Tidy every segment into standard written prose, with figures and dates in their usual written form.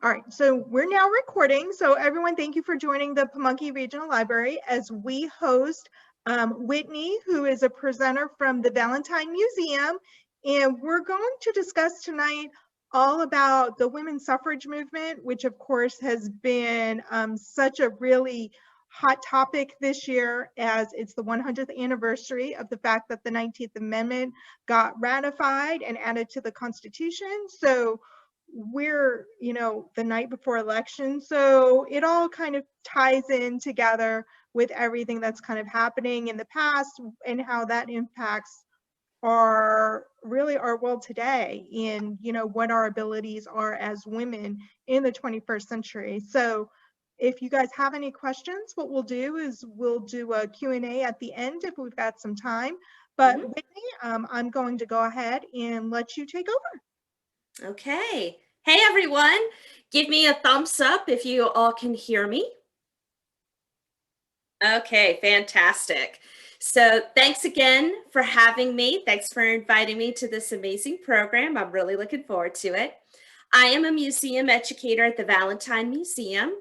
All right, so we're now recording. So everyone, thank you for joining the Pamunkey Regional Library as we host Whitney, who is a presenter from the Valentine Museum. And we're going to discuss tonight all about the women's suffrage movement, which of course has been such a really hot topic this year, as it's the 100th anniversary of the fact that the 19th Amendment got ratified and added to the Constitution. So we're, the night before election. So it all kind of ties in together with everything that's kind of happening in the past and how that impacts our world today, and what our abilities are as women in the 21st century. So if you guys have any questions, what we'll do is we'll do a Q&A at the end if we've got some time. But Whitney, I'm going to go ahead and let you take over. Okay. Hey, everyone. Give me a thumbs up if you all can hear me. Okay, fantastic. So thanks again for having me. Thanks for inviting me to this amazing program. I'm really looking forward to it. I am a museum educator at the Valentine Museum.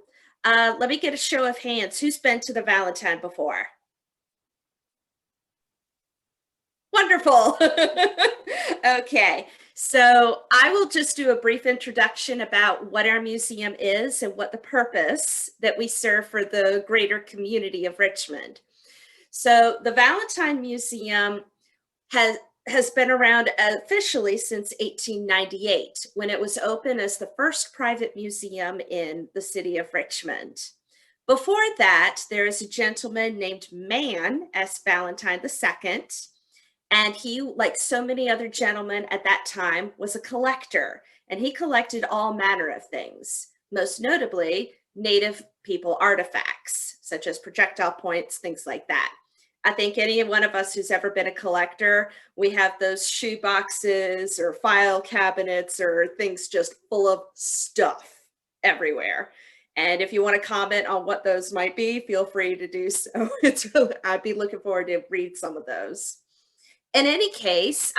Let me get a show of hands. Who's been to the Valentine before? Wonderful. Okay, so I will just do a brief introduction about what our museum is and what the purpose that we serve for the greater community of Richmond. So the Valentine Museum has been around officially since 1898, when it was opened as the first private museum in the city of Richmond. Before that, there is a gentleman named Man S. Valentine II, and he, like so many other gentlemen at that time, was a collector, and he collected all manner of things, most notably Native people artifacts, such as projectile points, things like that. I think any one of us who's ever been a collector, we have those shoe boxes or file cabinets or things just full of stuff everywhere. And if you want to comment on what those might be, feel free to do so. I'd be looking forward to read some of those. In any case,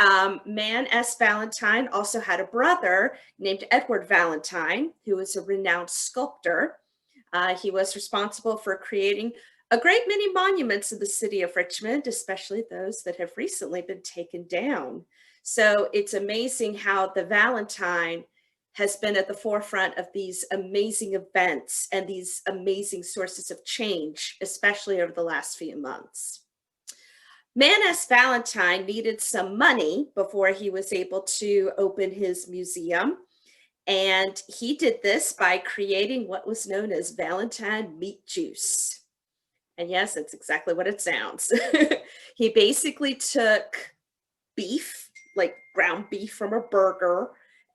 Man S. Valentine also had a brother named Edward Valentine, who was a renowned sculptor. He was responsible for creating a great many monuments in the city of Richmond, especially those that have recently been taken down. So it's amazing how the Valentine has been at the forefront of these amazing events and these amazing sources of change, especially over the last few months. Man S. Valentine needed some money before he was able to open his museum. And he did this by creating what was known as Valentine meat juice. And yes, that's exactly what it sounds. He basically took beef, like ground beef from a burger,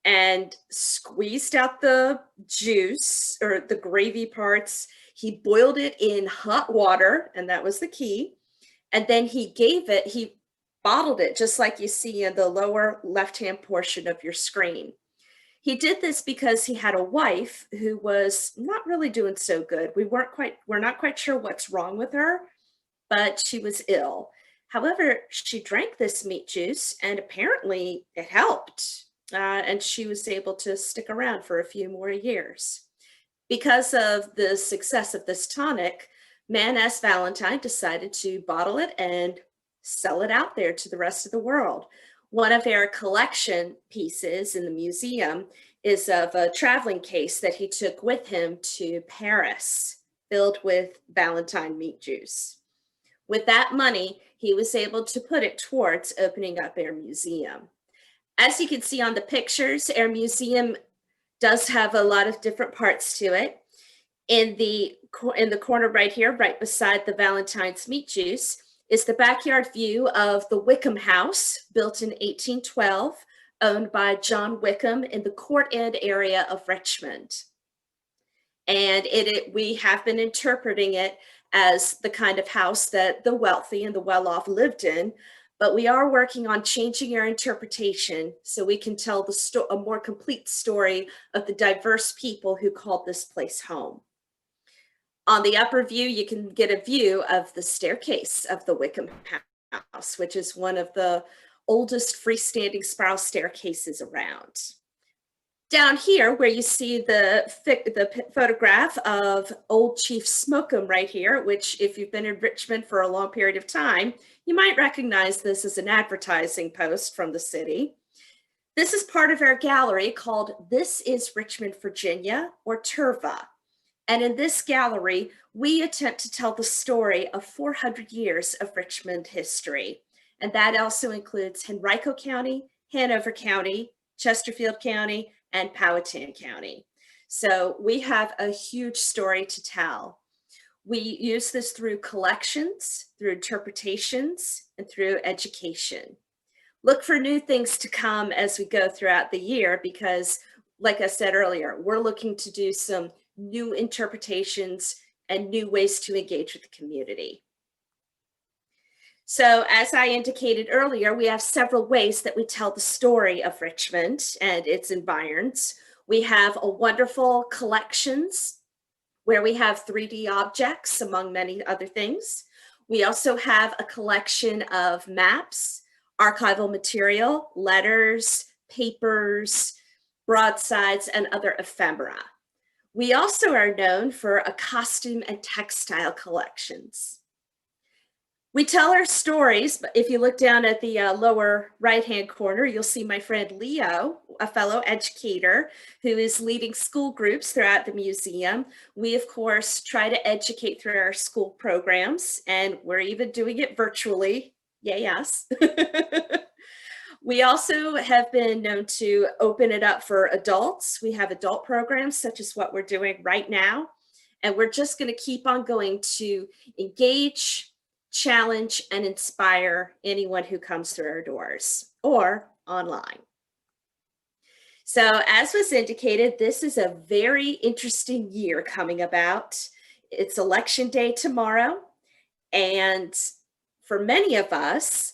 and squeezed out the juice or the gravy parts. He boiled it in hot water, and that was the key. And then he bottled it just like you see in the lower left-hand portion of your screen. He did this because he had a wife who was not really doing so good. We're not quite sure what's wrong with her, but she was ill. However, she drank this meat juice and apparently it helped. And she was able to stick around for a few more years. Because of the success of this tonic, Man S. Valentine decided to bottle it and sell it out there to the rest of the world. One of our collection pieces in the museum is of a traveling case that he took with him to Paris, filled with Valentine meat juice. With that money, he was able to put it towards opening up our museum. As you can see on the pictures, our museum does have a lot of different parts to it. In the corner right here, right beside the Valentine's meat juice, is the backyard view of the Wickham House, built in 1812, owned by John Wickham in the Court End area of Richmond. And we have been interpreting it as the kind of house that the wealthy and the well-off lived in, but we are working on changing our interpretation so we can tell a more complete story of the diverse people who called this place home. On the upper view, you can get a view of the staircase of the Wickham House, which is one of the oldest freestanding spiral staircases around. Down here, where you see the photograph of Old Chief Smokum right here, which if you've been in Richmond for a long period of time, you might recognize this as an advertising post from the city. This is part of our gallery called This is Richmond, Virginia, or TURVA. And in this gallery, we attempt to tell the story of 400 years of Richmond history. And that also includes Henrico County, Hanover County, Chesterfield County, and Powhatan County. So we have a huge story to tell. We use this through collections, through interpretations, and through education. Look for new things to come as we go throughout the year because, like I said earlier, we're looking to do some new interpretations and new ways to engage with the community. So as I indicated earlier, we have several ways that we tell the story of Richmond and its environs. We have a wonderful collections where we have 3D objects, among many other things. We also have a collection of maps, archival material, letters, papers, broadsides, and other ephemera. We also are known for a costume and textile collections. We tell our stories, but if you look down at the lower right-hand corner, you'll see my friend Leo, a fellow educator who is leading school groups throughout the museum. We, of course, try to educate through our school programs, and we're even doing it virtually. Yay, us. We also have been known to open it up for adults. We have adult programs such as what we're doing right now, and we're just going to keep on going to engage, challenge, and inspire anyone who comes through our doors or online. So as was indicated, this is a very interesting year coming about. It's election day tomorrow. And for many of us,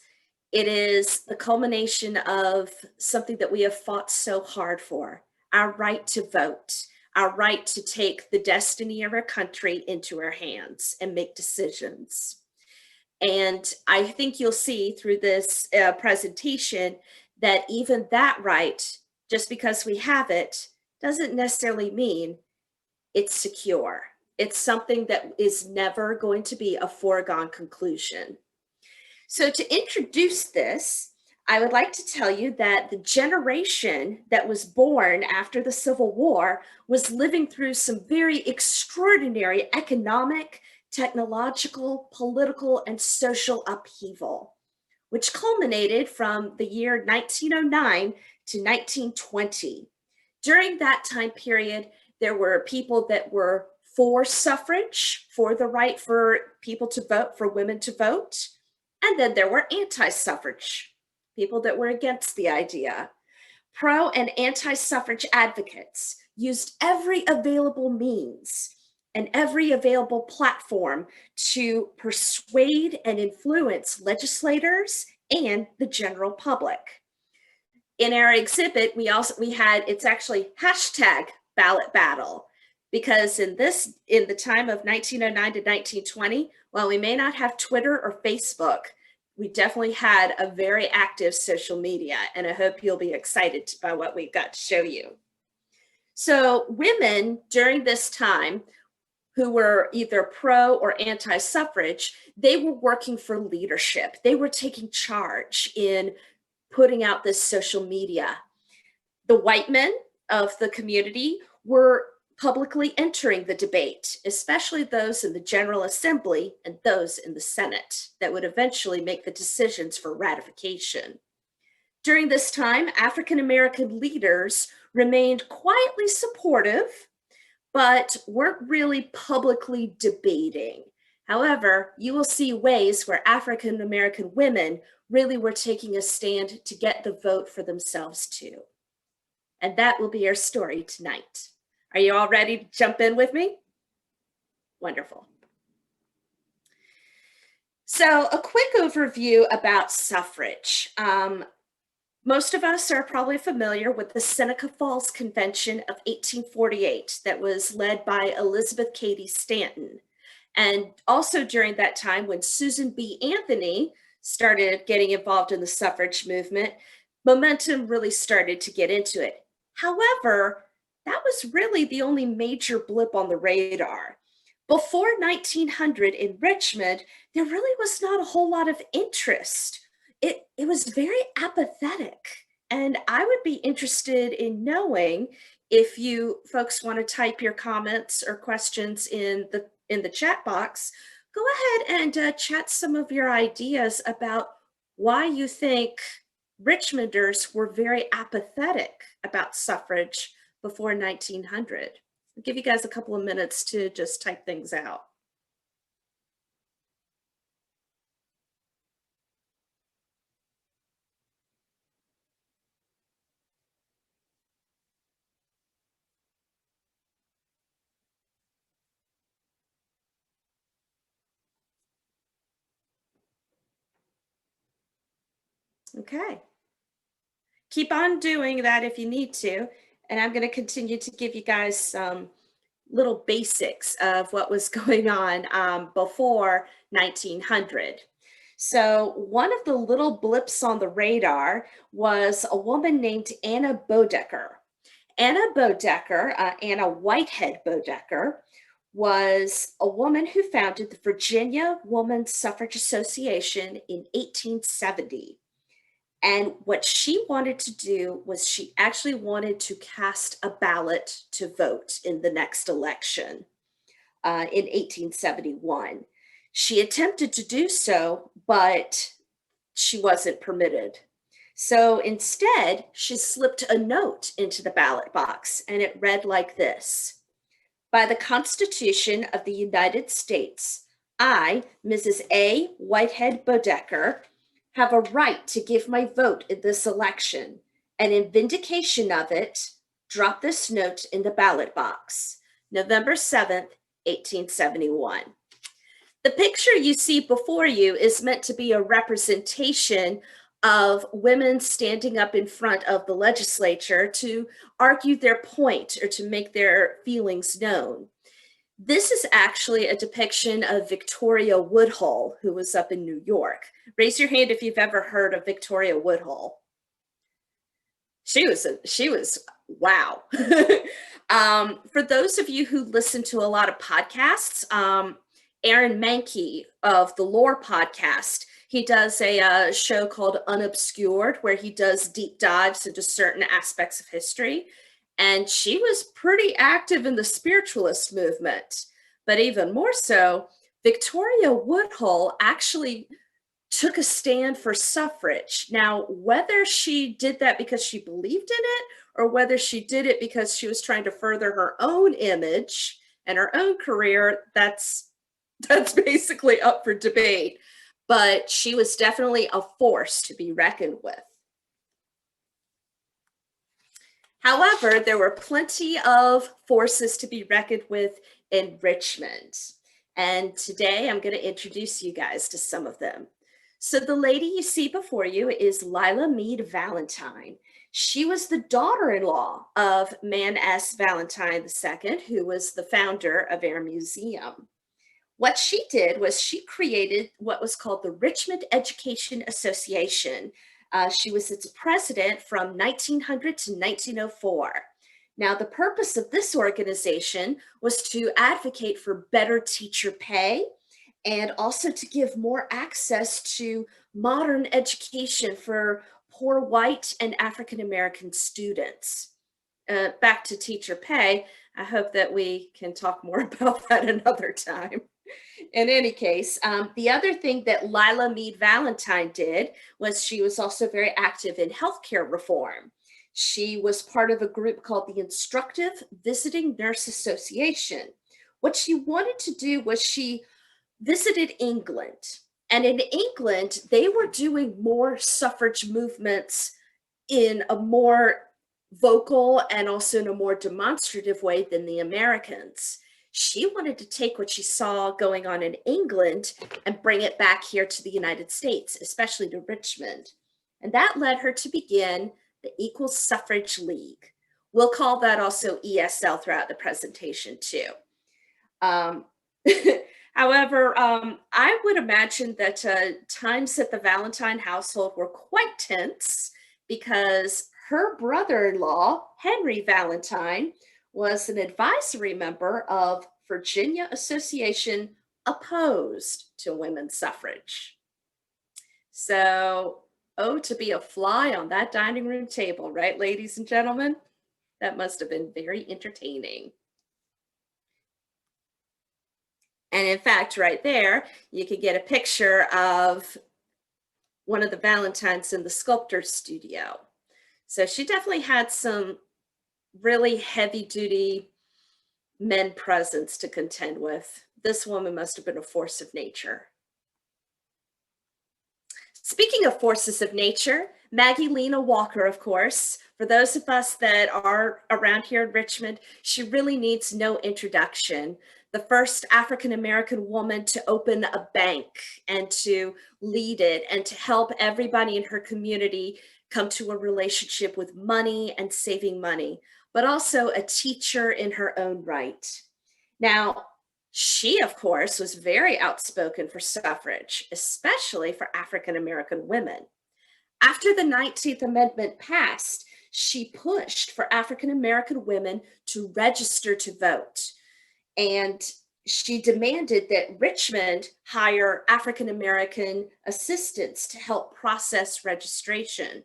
it is the culmination of something that we have fought so hard for, our right to vote, our right to take the destiny of our country into our hands and make decisions. And I think you'll see through this presentation that even that right, just because we have it, doesn't necessarily mean it's secure. It's something that is never going to be a foregone conclusion. So to introduce this, I would like to tell you that the generation that was born after the Civil War was living through some very extraordinary economic, technological, political, and social upheaval, which culminated from the year 1909 to 1920. During that time period, there were people that were for suffrage, for the right for people to vote, for women to vote, and then there were anti-suffrage, people that were against the idea. Pro and anti-suffrage advocates used every available means and every available platform to persuade and influence legislators and the general public. In our exhibit, we had, it's actually hashtag ballot battle, because in the time of 1909 to 1920, while we may not have Twitter or Facebook, we definitely had a very active social media, and I hope you'll be excited by what we've got to show you. So women during this time who were either pro or anti-suffrage, they were working for leadership. They were taking charge in putting out this social media. The white men of the community were publicly entering the debate, especially those in the General Assembly and those in the Senate that would eventually make the decisions for ratification. During this time, African-American leaders remained quietly supportive, but weren't really publicly debating. However, you will see ways where African-American women really were taking a stand to get the vote for themselves too. And that will be our story tonight. Are you all ready to jump in with me? Wonderful. So a quick overview about suffrage. Most of us are probably familiar with the Seneca Falls Convention of 1848 that was led by Elizabeth Cady Stanton. And also during that time when Susan B. Anthony started getting involved in the suffrage movement, momentum really started to get into it. However, that was really the only major blip on the radar. Before 1900 in Richmond, there really was not a whole lot of interest. It was very apathetic. And I would be interested in knowing, if you folks want to type your comments or questions in the chat box, go ahead and chat some of your ideas about why you think Richmonders were very apathetic about suffrage before 1900. I'll give you guys a couple of minutes to just type things out. Okay. Keep on doing that if you need to. And I'm going to continue to give you guys some little basics of what was going on before 1900. So one of the little blips on the radar was a woman named Anna Bodecker. Anna Bodecker, Anna Whitehead Bodecker, was a woman who founded the Virginia Women's Suffrage Association in 1870. And what she wanted to do was she actually wanted to cast a ballot to vote in the next election in 1871. She attempted to do so, but she wasn't permitted. So instead, she slipped a note into the ballot box, and it read like this: "By the Constitution of the United States, I, Mrs. A. Whitehead Bodecker, have a right to give my vote in this election, and in vindication of it, drop this note in the ballot box, November 7th, 1871. The picture you see before you is meant to be a representation of women standing up in front of the legislature to argue their point or to make their feelings known. This is actually a depiction of Victoria Woodhull, who was up in New York. Raise your hand if you've ever heard of Victoria Woodhull. She was wow. For those of you who listen to a lot of podcasts, Aaron Mankey of the Lore podcast, he does a show called Unobscured, where he does deep dives into certain aspects of history. And she was pretty active in the spiritualist movement. But even more so, Victoria Woodhull actually took a stand for suffrage. Now, whether she did that because she believed in it, or whether she did it because she was trying to further her own image and her own career, that's basically up for debate. But she was definitely a force to be reckoned with. However, there were plenty of forces to be reckoned with in Richmond. And today I'm going to introduce you guys to some of them. So the lady you see before you is Lila Mead Valentine. She was the daughter-in-law of Man S. Valentine II, who was the founder of our museum. What she did was she created what was called the Richmond Education Association. She was its president from 1900 to 1904. Now, the purpose of this organization was to advocate for better teacher pay and also to give more access to modern education for poor white and African American students. Back to teacher pay, I hope that we can talk more about that another time. In any case, the other thing that Lila Mead Valentine did was she was also very active in healthcare reform. She was part of a group called the Instructive Visiting Nurse Association. What she wanted to do was she visited England. And in England, they were doing more suffrage movements in a more vocal and also in a more demonstrative way than the Americans. She wanted to take what she saw going on in England and bring it back here to the United States, especially to Richmond. And that led her to begin the Equal Suffrage League. We'll call that also ESL throughout the presentation too. However, I would imagine that times at the Valentine household were quite tense because Her brother-in-law, Henry Valentine, was an advisory member of Virginia Association opposed to women's suffrage. So, oh, to be a fly on that dining room table, right, ladies and gentlemen? That must have been very entertaining. And in fact, right there, you could get a picture of one of the Valentines in the sculptor's studio. So she definitely had some really heavy duty men presence to contend with. This woman must have been a force of nature. Speaking of forces of nature, Maggie Lena Walker, of course, for those of us that are around here in Richmond, she really needs no introduction. The first African-American woman to open a bank and to lead it and to help everybody in her community come to a relationship with money and saving money, but also a teacher in her own right. Now, she, of course, was very outspoken for suffrage, especially for African-American women. After the 19th Amendment passed, she pushed for African-American women to register to vote. And she demanded that Richmond hire African-American assistants to help process registration.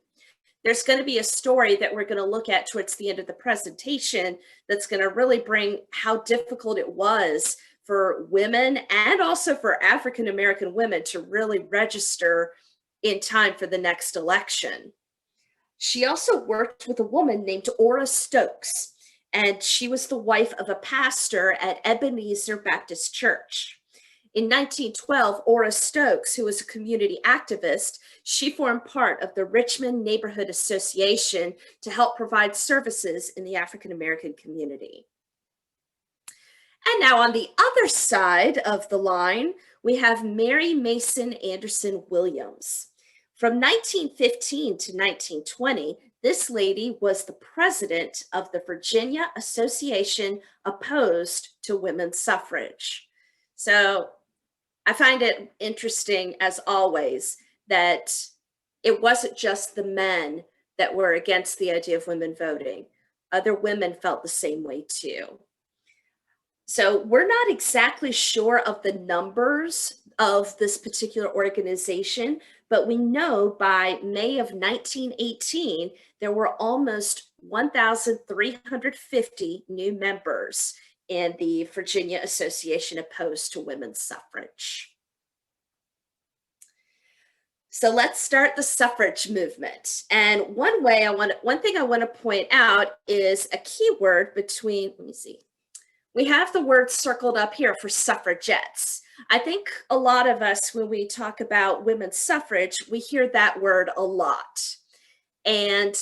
There's going to be a story that we're going to look at towards the end of the presentation that's going to really bring how difficult it was for women and also for African-American women to really register in time for the next election. She also worked with a woman named Ora Stokes, and she was the wife of a pastor at Ebenezer Baptist Church. In 1912, Ora Stokes, who was a community activist, she formed part of the Richmond Neighborhood Association to help provide services in the African-American community. And now on the other side of the line, we have Mary Mason Anderson Williams. From 1915 to 1920, this lady was the president of the Virginia Association opposed to women's suffrage. So I find it interesting, as always, that it wasn't just the men that were against the idea of women voting. Other women felt the same way too. So we're not exactly sure of the numbers of this particular organization, but we know by May of 1918, there were almost 1,350 new members in the Virginia Association opposed to women's suffrage. So let's start the suffrage movement. And one thing I want to point out is a keyword between, let me see. We have the word circled up here for suffragettes. I think a lot of us, when we talk about women's suffrage, we hear that word a lot. And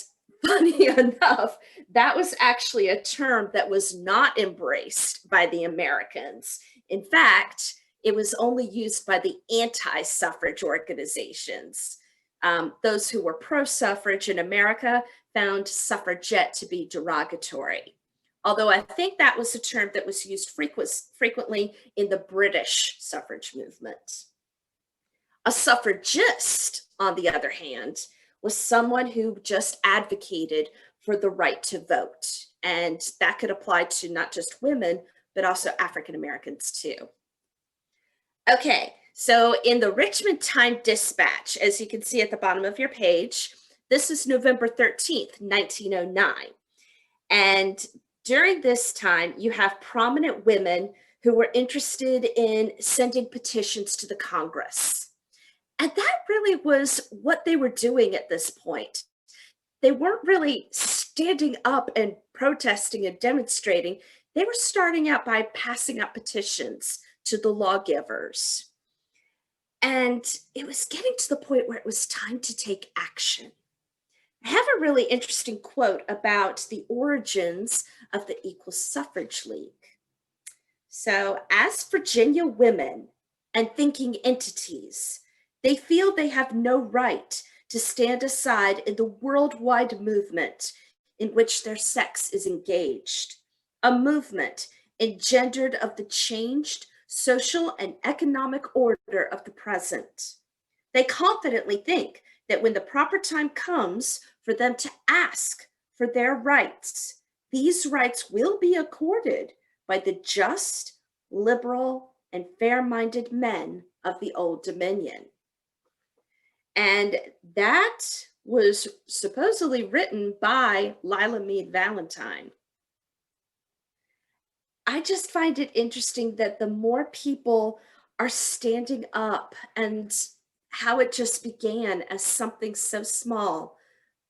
funny enough, that was actually a term that was not embraced by the Americans. In fact, it was only used by the anti-suffrage organizations. Those who were pro-suffrage in America found suffragette to be derogatory. Although I think that was a term that was used frequently in the British suffrage movement. A suffragist, on the other hand, was someone who just advocated for the right to vote. And that could apply to not just women, but also African Americans too. Okay, so in the Richmond Time-Dispatch, as you can see at the bottom of your page, this is November 13th, 1909. And during this time, you have prominent women who were interested in sending petitions to the Congress. And that really was what they were doing at this point. They weren't really standing up and protesting and demonstrating. They were starting out by passing out petitions to the lawgivers. And it was getting to the point where it was time to take action. I have a really interesting quote about the origins of the Equal Suffrage League. So, as Virginia women and thinking entities, they feel they have no right to stand aside in the worldwide movement in which their sex is engaged, a movement engendered of the changed social and economic order of the present. They confidently think that when the proper time comes for them to ask for their rights, these rights will be accorded by the just, liberal, and fair-minded men of the Old Dominion. And that was supposedly written by Lila Mead Valentine. I just find it interesting that the more people are standing up, and how it just began as something so small,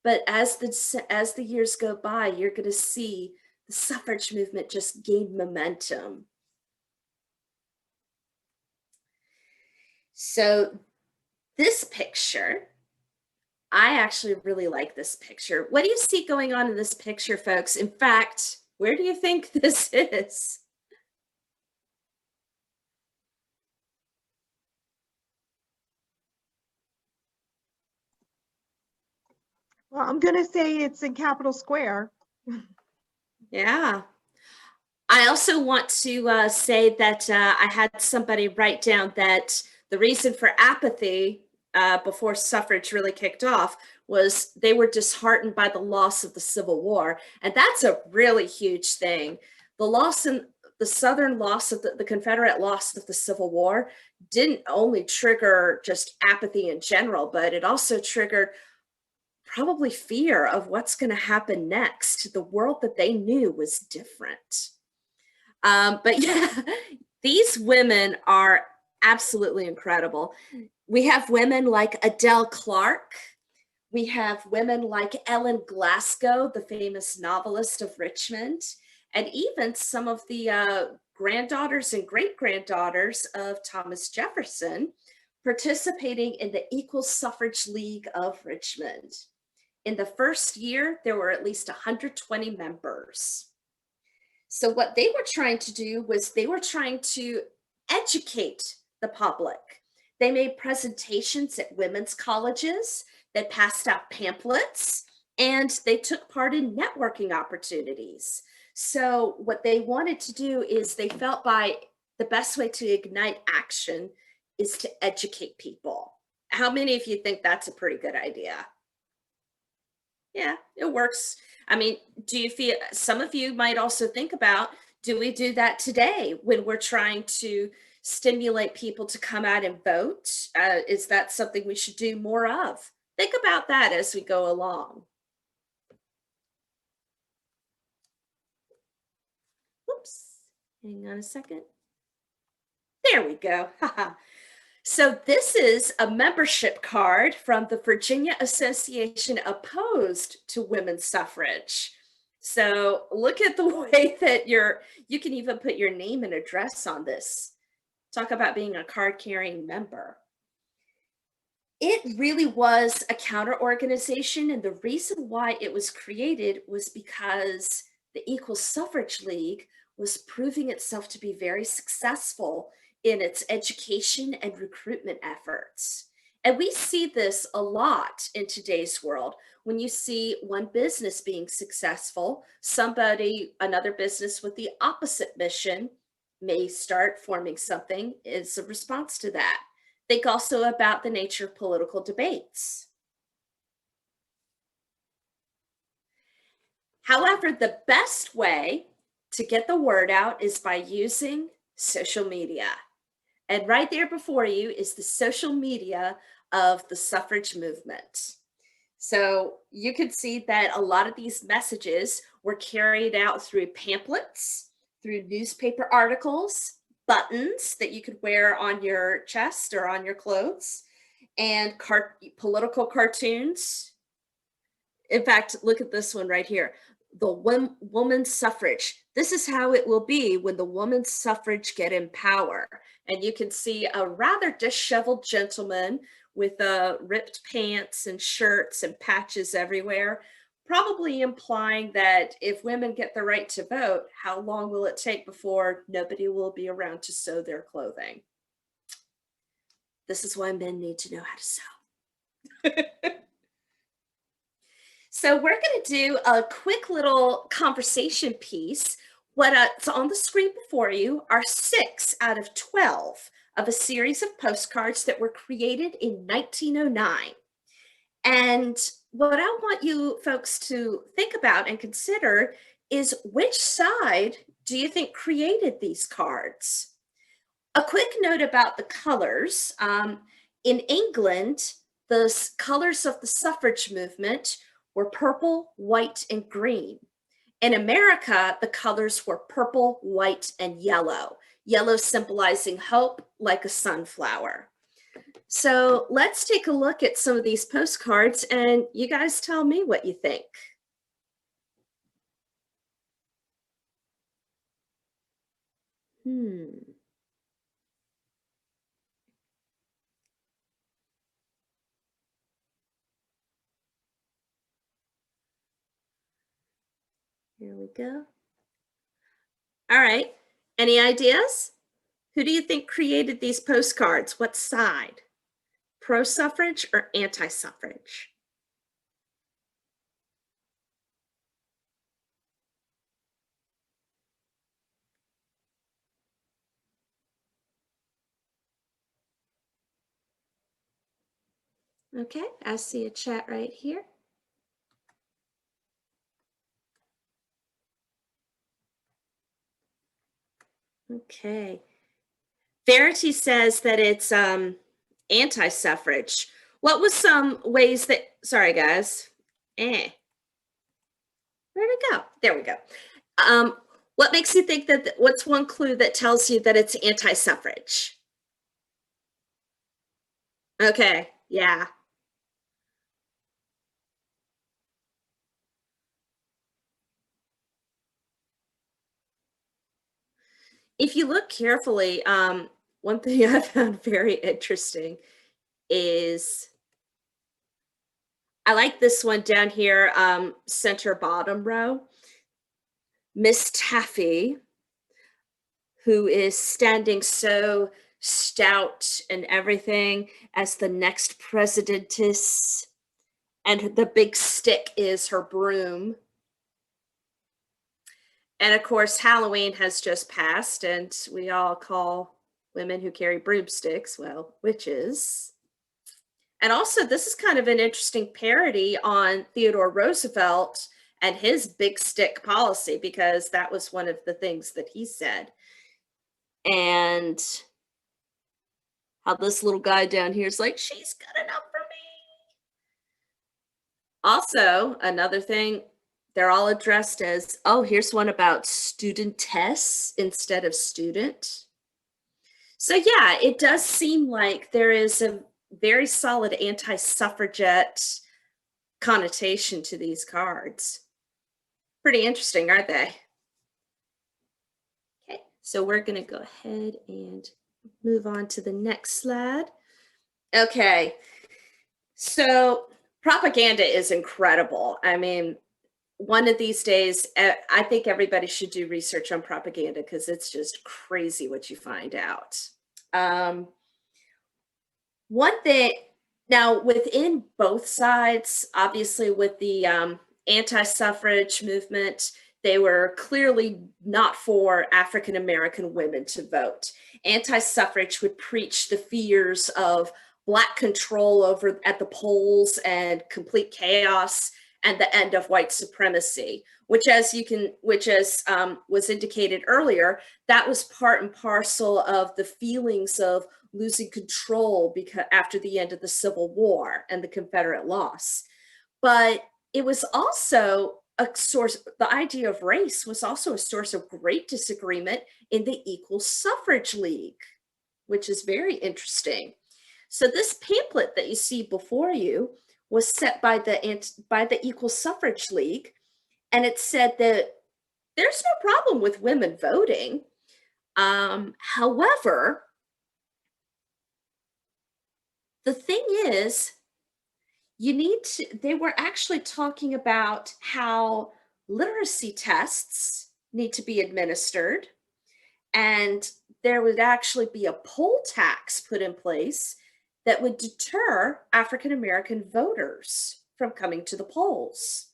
but as the years go by, you're going to see the suffrage movement just gain momentum. So this picture, I actually really like this picture. What do you see going on in this picture, folks? In fact, where do you think this is? Well, I'm going to say it's in Capitol Square. Yeah. I also want to say that I had somebody write down that the reason for apathy before suffrage really kicked off was they were disheartened by the loss of the Civil War. And that's a really huge thing. The Southern loss of the Confederate loss of the Civil War didn't only trigger just apathy in general, but it also triggered probably fear of what's going to happen next. The world that they knew was different. But yeah, these women are absolutely incredible. We have women like Adele Clark. We have women like Ellen Glasgow, the famous novelist of Richmond, and even some of the granddaughters and great-granddaughters of Thomas Jefferson participating in the Equal Suffrage League of Richmond. In the first year, there were at least 120 members. So what they were trying to do was they were trying to educate the public. They made presentations at women's colleges, they passed out pamphlets, and they took part in networking opportunities. So what they wanted to do is they felt by the best way to ignite action is to educate people. How many of you think that's a pretty good idea? Yeah, it works. I mean, do you feel, some of you might also think about, do we do that today when we're trying to stimulate people to come out and vote? Is that something we should do more of? Think about that as we go along. Whoops, hang on a second. There we go. So this is a membership card from the Virginia Association opposed to women's suffrage. So look at the way that you can even put your name and address on this. Talk about being a card-carrying member. It really was a counter organization, and the reason why it was created was because the Equal Suffrage League was proving itself to be very successful in its education and recruitment efforts. And we see this a lot in today's world. When you see one business being successful, another business with the opposite mission may start forming something as a response to that. Think also about the nature of political debates. However, the best way to get the word out is by using social media. And right there before you is the social media of the suffrage movement. So you could see that a lot of these messages were carried out through pamphlets, through newspaper articles, buttons that you could wear on your chest or on your clothes, and political cartoons. In fact, look at this one right here. The woman's suffrage. This is how it will be when the woman's suffrage get in power. And you can see a rather disheveled gentleman with ripped pants and shirts and patches everywhere, probably implying that if women get the right to vote, how long will it take before nobody will be around to sew their clothing? This is why men need to know how to sew. So we're going to do a quick little conversation piece. What's on the screen before you are 6 out of 12 of a series of postcards that were created in 1909. And what I want you folks to think about and consider is, which side do you think created these cards? A quick note about the colors. In England, the colors of the suffrage movement were purple, white, and green. In America, the colors were purple, white, and yellow. Yellow symbolizing hope, like a sunflower. So let's take a look at some of these postcards, and you guys tell me what you think. Here we go. All right. Any ideas? Who do you think created these postcards? What side? Pro-suffrage or anti-suffrage? Okay, I see a chat right here. Okay. Verity says that it's anti-suffrage. What was some ways that, sorry guys, where'd it go? There we go. What makes you think that, what's one clue that tells you that it's anti-suffrage? Okay, yeah. If you look carefully, one thing I found very interesting is, I like this one down here, center bottom row. Miss Taffy, who is standing so stout and everything as the next presidentess, and the big stick is her broom. And of course, Halloween has just passed, and we all call women who carry broomsticks, well, witches. And also, this is kind of an interesting parody on Theodore Roosevelt and his big stick policy, because that was one of the things that he said. And how this little guy down here is like, she's good enough for me. Also, another thing, they're all addressed as, oh, here's one about studentess instead of student. So yeah, it does seem like there is a very solid anti-suffragette connotation to these cards. Pretty interesting, aren't they? Okay, so we're gonna go ahead and move on to the next slide. Okay, so propaganda is incredible. I mean, one of these days, I think everybody should do research on propaganda, because it's just crazy what you find out. One thing, now within both sides, obviously with the anti-suffrage movement, they were clearly not for African American women to vote. Anti-suffrage would preach the fears of Black control over at the polls and complete chaos and the end of white supremacy, which was indicated earlier, that was part and parcel of the feelings of losing control because after the end of the Civil War and the Confederate loss. But it was also a source, the idea of race was also a source of great disagreement in the Equal Suffrage League, which is very interesting. So this pamphlet that you see before you was set by the Equal Suffrage League, and it said that there's no problem with women voting. However, the thing is, they were actually talking about how literacy tests need to be administered, and there would actually be a poll tax put in place that would deter African American voters from coming to the polls.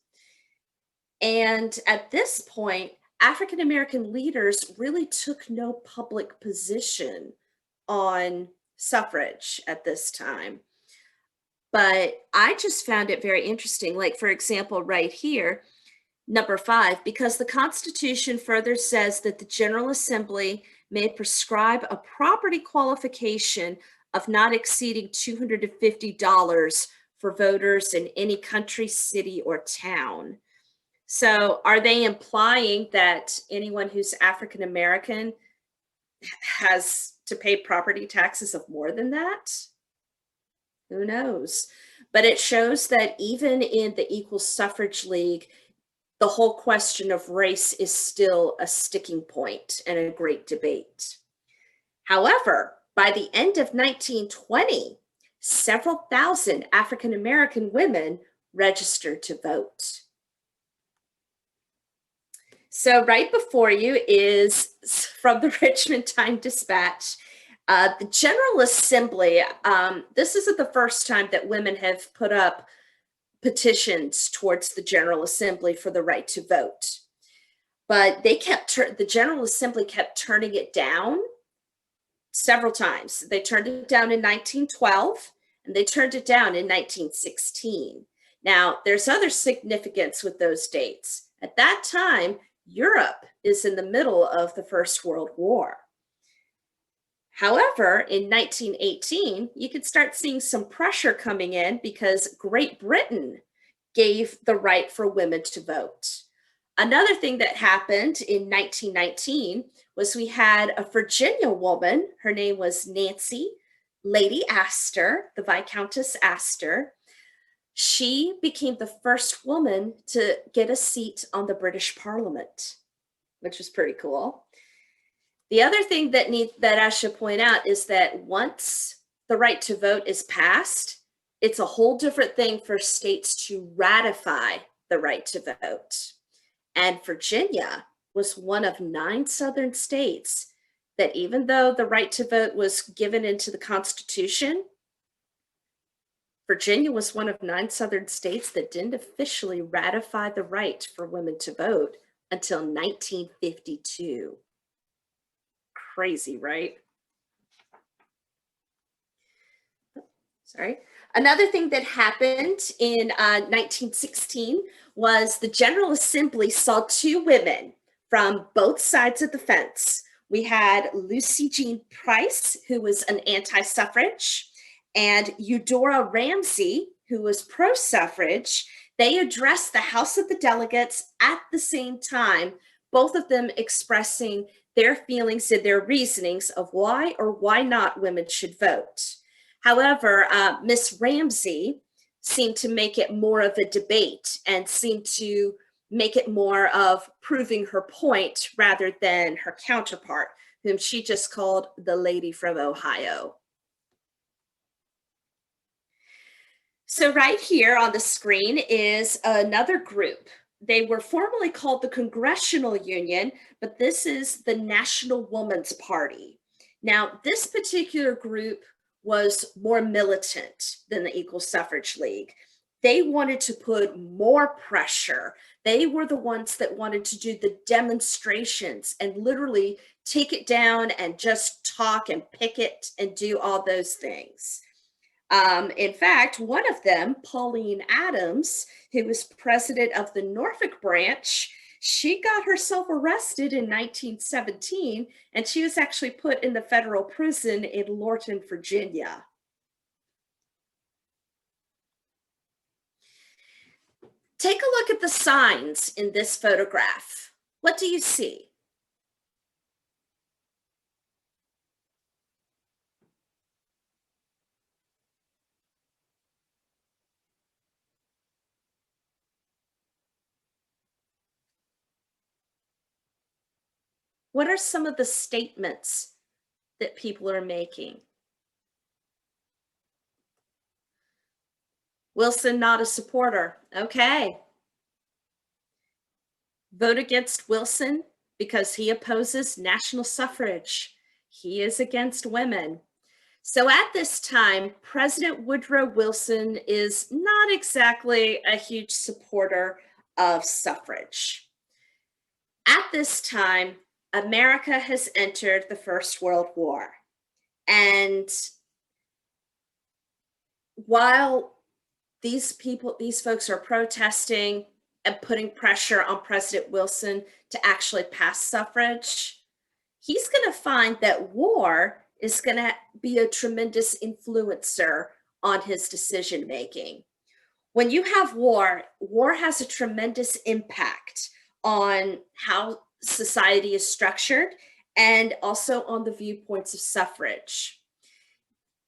And at this point, African American leaders really took no public position on suffrage at this time. but I just found it very interesting. Like, for example, right here, number 5, because the Constitution further says that the General Assembly may prescribe a property qualification of not exceeding $250 for voters in any country, city, or town. So are they implying that anyone who's African American has to pay property taxes of more than that? Who knows? But it shows that even in the Equal Suffrage League, the whole question of race is still a sticking point and a great debate. However, by the end of 1920, several thousand African American women registered to vote. So right before you is from the Richmond Times-Dispatch. The General Assembly, this isn't the first time that women have put up petitions towards the General Assembly for the right to vote. But the General Assembly kept turning it down several times. They turned it down in 1912, and they turned it down in 1916. Now, there's other significance with those dates. At that time, Europe is in the middle of the First World War. However, in 1918, you could start seeing some pressure coming in because Great Britain gave the right for women to vote. Another thing that happened in 1919 was we had a Virginia woman. Her name was Nancy, Lady Astor, the Viscountess Astor. She became the first woman to get a seat on the British Parliament, which was pretty cool. The other thing that I should point out is that once the right to vote is passed, it's a whole different thing for states to ratify the right to vote. And Virginia was one of 9 Southern states that, even though the right to vote was given into the Constitution, Virginia was one of 9 Southern states that didn't officially ratify the right for women to vote until 1952. Crazy, right? Sorry. Another thing that happened in 1916 was the General Assembly saw 2 women from both sides of the fence. We had Lucy Jean Price, who was an anti-suffrage, and Eudora Ramsay, who was pro-suffrage. They addressed the House of the Delegates at the same time, both of them expressing their feelings and their reasonings of why or why not women should vote. However, Miss Ramsay seemed to make it more of a debate and seemed to make it more of proving her point rather than her counterpart, whom she just called the lady from Ohio. So right here on the screen is another group. They were formerly called the Congressional Union, but this is the National Woman's Party. Now, this particular group was more militant than the Equal Suffrage League. They wanted to put more pressure. They were the ones that wanted to do the demonstrations and literally take it down and just talk and picket and do all those things. In fact, one of them, Pauline Adams, who was president of the Norfolk branch, she got herself arrested in 1917, and she was actually put in the federal prison in Lorton, Virginia. Take a look at the signs in this photograph. What do you see? What are some of the statements that people are making? Wilson, not a supporter. Okay. Vote against Wilson because he opposes national suffrage. He is against women. So at this time, President Woodrow Wilson is not exactly a huge supporter of suffrage. At this time, America has entered the First World War. And while these folks are protesting and putting pressure on President Wilson to actually pass suffrage, he's going to find that war is going to be a tremendous influencer on his decision making. When you have war, war has a tremendous impact on how society is structured and also on the viewpoints of suffrage.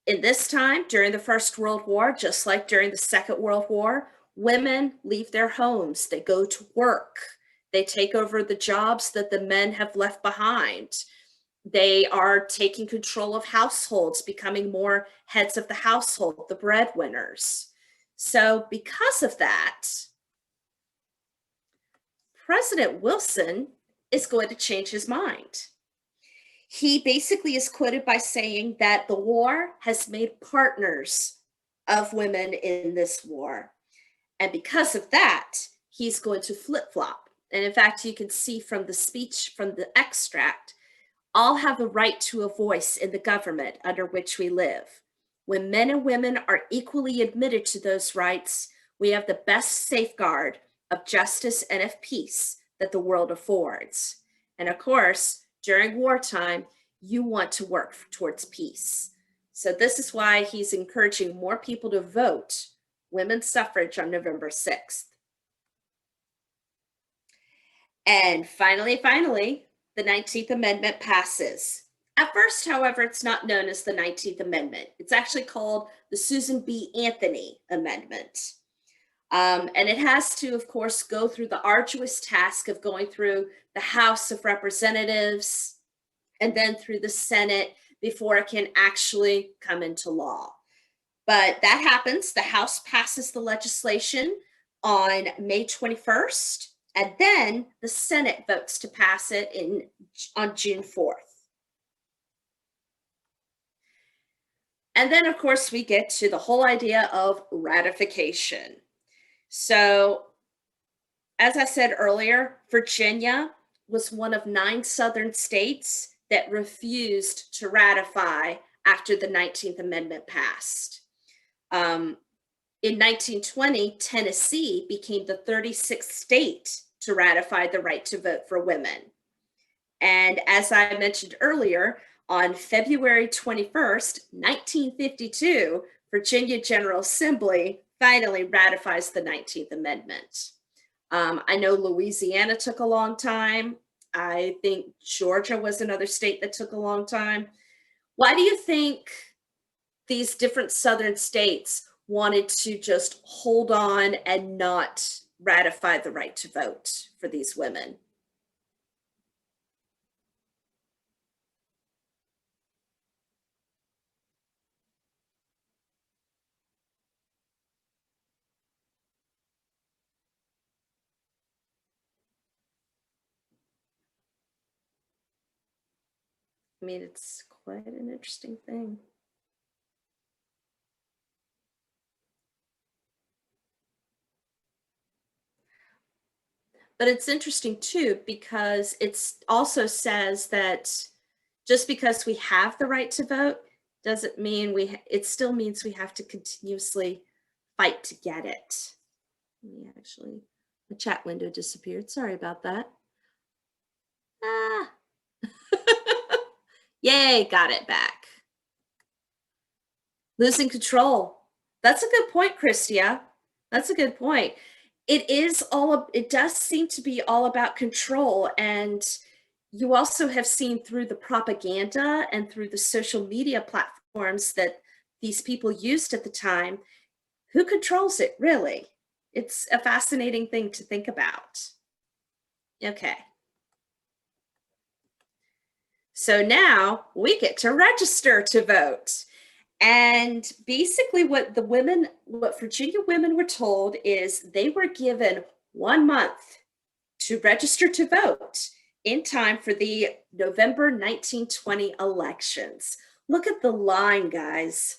In this time, during the First World War, just like during the Second World War, women leave their homes, they go to work, they take over the jobs that the men have left behind. They are taking control of households, becoming more heads of the household, the breadwinners. So because of that, President Wilson is going to change his mind. He basically is quoted by saying that the war has made partners of women in this war. And because of that, he's going to flip-flop. And in fact, you can see from the speech, from the extract, all have a right to a voice in the government under which we live. When men and women are equally admitted to those rights, we have the best safeguard of justice and of peace that the world affords. And of course, during wartime, you want to work towards peace. So this is why he's encouraging more people to vote women's suffrage on November 6th. And finally, the 19th Amendment passes. At first, however, it's not known as the 19th Amendment. It's actually called the Susan B. Anthony Amendment. And it has to, of course, go through the arduous task of going through the House of Representatives and then through the Senate before it can actually come into law. But that happens. The House passes the legislation on May 21st, and then the Senate votes to pass it on June 4th. And then, of course, we get to the whole idea of ratification. So, as I said earlier, Virginia was one of 9 southern states that refused to ratify after the 19th Amendment passed. In 1920, Tennessee became the 36th state to ratify the right to vote for women. And as I mentioned earlier, on February 21st, 1952, Virginia General Assembly finally ratifies the 19th Amendment. I know Louisiana took a long time. I think Georgia was another state that took a long time. Why do you think these different southern states wanted to just hold on and not ratify the right to vote for these women? I mean, it's quite an interesting thing. But it's interesting too, because it also says that just because we have the right to vote doesn't mean it still means we have to continuously fight to get it. Actually, the chat window disappeared. Sorry about that. Yay, got it back. Losing control. That's a good point, Christia. That's a good point. It does seem to be all about control. And you also have seen through the propaganda and through the social media platforms that these people used at the time, who controls it really? It's a fascinating thing to think about. Okay. So now we get to register to vote. And basically what Virginia women were told is they were given 1 month to register to vote in time for the November 1920 elections. Look at the line, guys.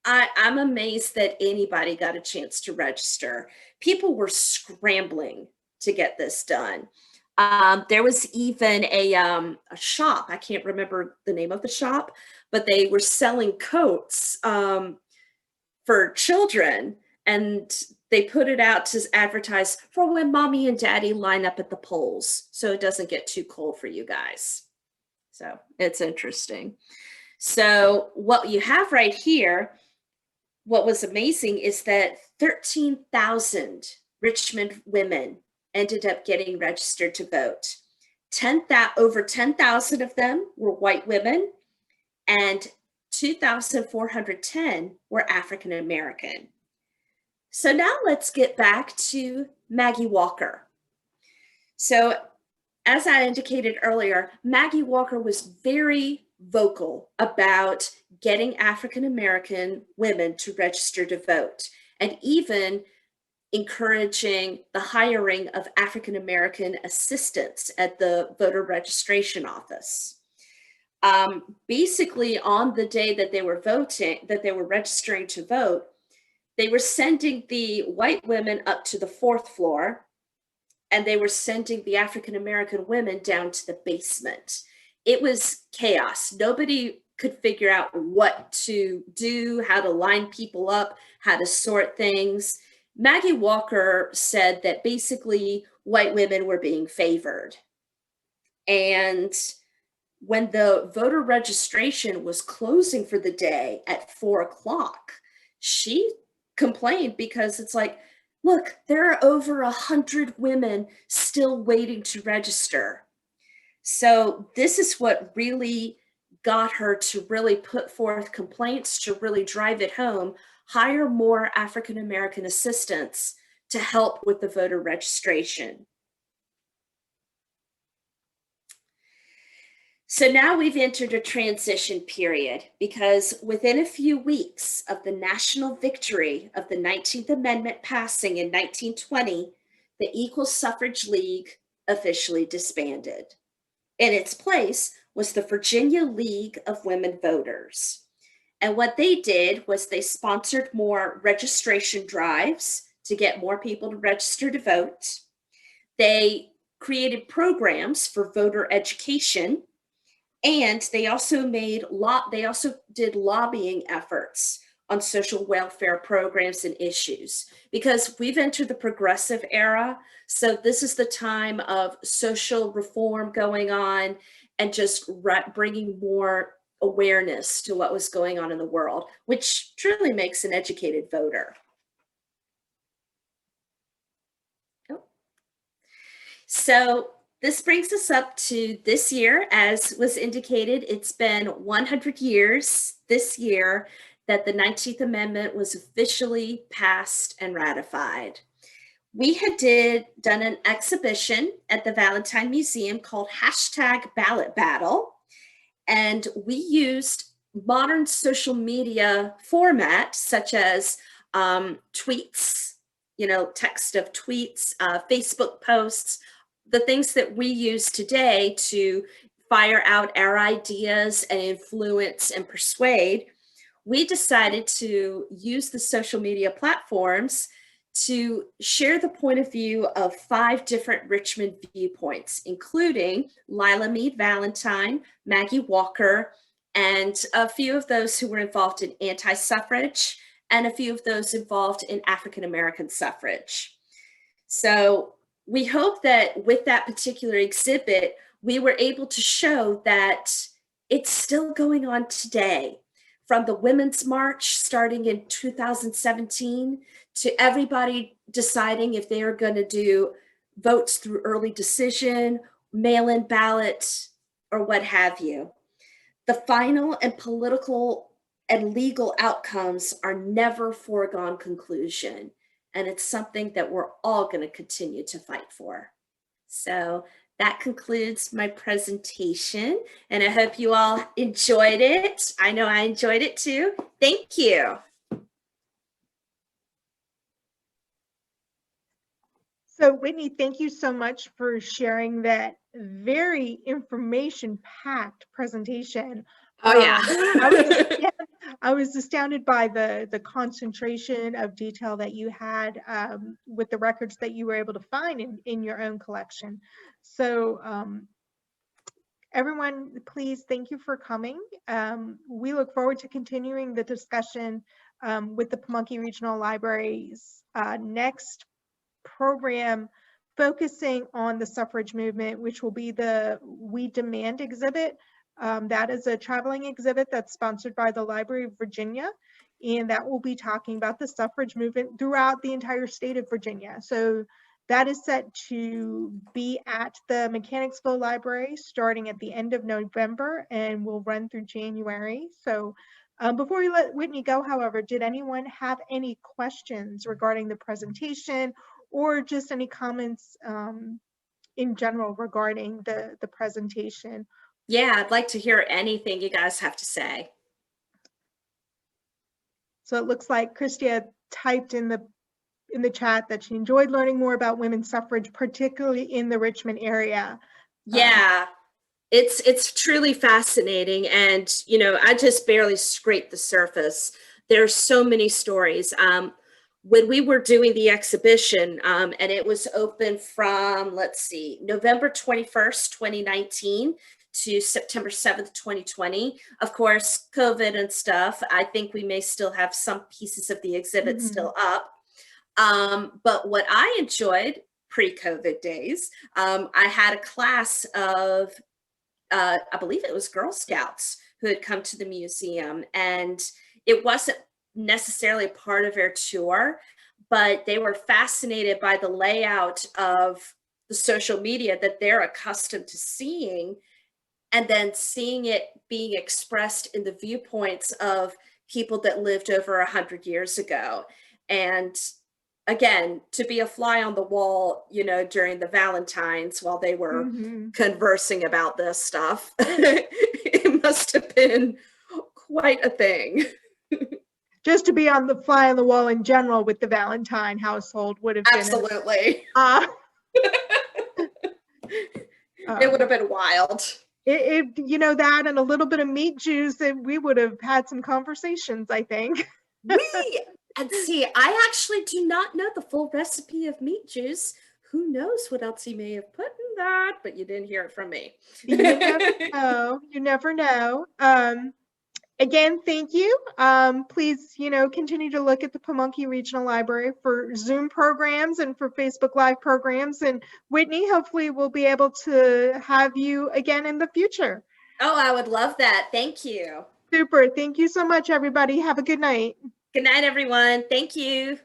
I'm amazed that anybody got a chance to register. People were scrambling to get this done. There was even a shop, I can't remember the name of the shop, but they were selling coats for children, and they put it out to advertise for when mommy and daddy line up at the polls so it doesn't get too cold for you guys. So it's interesting. So what you have right here, what was amazing is that 13,000 Richmond women ended up getting registered to vote. Over 10,000 of them were white women, and 2,410 were African American. So now let's get back to Maggie Walker. So as I indicated earlier, Maggie Walker was very vocal about getting African American women to register to vote, and even encouraging the hiring of African American assistants at the voter registration office. Basically, on the day that they were registering to vote, they were sending the white women up to the 4th floor, and they were sending the African American women down to the basement. It was chaos. Nobody could figure out what to do, how to line people up, how to sort things. Maggie Walker said that basically white women were being favored. And when the voter registration was closing for the day at 4 o'clock, she complained because it's like, look, there are over 100 women still waiting to register. So this is what really got her to really put forth complaints, to really drive it home, hire more African American assistants to help with the voter registration. So now we've entered a transition period, because within a few weeks of the national victory of the 19th Amendment passing in 1920, the Equal Suffrage League officially disbanded. In its place was the Virginia League of Women Voters. And what they did was they sponsored more registration drives to get more people to register to vote. They created programs for voter education, and they also did lobbying efforts on social welfare programs and issues, because we've entered the progressive era. So this is the time of social reform going on and just bringing more awareness to what was going on in the world, which truly makes an educated voter. So this brings us up to this year. As was indicated, it's been 100 years this year that the 19th Amendment was officially passed and ratified. We had done an exhibition at the Valentine Museum called #Ballot Battle, and we used modern social media format such as tweets, text of tweets, Facebook posts, the things that we use today to fire out our ideas and influence and persuade. We decided to use the social media platforms to share the point of view of 5 different Richmond viewpoints, including Lila, Mead, Valentine, Maggie Walker, and a few of those who were involved in anti-suffrage, and a few of those involved in African American suffrage. So we hope that with that particular exhibit, we were able to show that it's still going on today. From the Women's March starting in 2017 to everybody deciding if they are going to do votes through early decision, mail-in ballot, or what have you. The final and political and legal outcomes are never foregone conclusion, and it's something that we're all going to continue to fight for. So that concludes my presentation, and I hope you all enjoyed it. I know I enjoyed it too. Thank you. So Whitney, thank you so much for sharing that very information-packed presentation. Oh yeah. I was astounded by the concentration of detail that you had with the records that you were able to find in your own collection. So everyone, please, thank you for coming. We look forward to continuing the discussion with the Pamunkey Regional Library's next program focusing on the suffrage movement, which will be the We Demand exhibit. That is a traveling exhibit that's sponsored by the Library of Virginia, and that will be talking about the suffrage movement throughout the entire state of Virginia. So that is set to be at the Mechanicsville Library starting at the end of November and will run through January. So before we let Whitney go, however, did anyone have any questions regarding the presentation or just any comments in general regarding the presentation? Yeah, I'd like to hear anything you guys have to say. So it looks like Christia typed in the chat that she enjoyed learning more about women's suffrage, particularly in the Richmond area. Yeah, it's truly fascinating. And, you know, I just barely scraped the surface. There's so many stories. When we were doing the exhibition, and it was open from, let's see, November 21st, 2019 to September 7th, 2020. Of course, COVID and stuff, I think we may still have some pieces of the exhibit still up. But what I enjoyed pre-COVID days, I had a class of, I believe it was Girl Scouts who had come to the museum, and it wasn't necessarily a part of their tour, but they were fascinated by the layout of the social media that they're accustomed to seeing, and then seeing it being expressed in the viewpoints of people that lived over 100 years ago. And again, to be a fly on the wall, you know, during the Valentines while they were conversing about this stuff, it must have been quite a thing. Just to be on the fly on the wall in general with the Valentine household would have been absolutely. It would have been wild. You know, that and a little bit of meat juice, and we would have had some conversations, I think. And see, I actually do not know the full recipe of meat juice. Who knows what else he may have put in that, but you didn't hear it from me. You never know. You never know. Again, thank you. Please, you know, continue to look at the Pamunkey Regional Library for Zoom programs and for Facebook Live programs. And Whitney, hopefully we'll be able to have you again in the future. Oh, I would love that. Thank you. Super. Thank you so much, everybody. Have a good night. Good night, everyone. Thank you.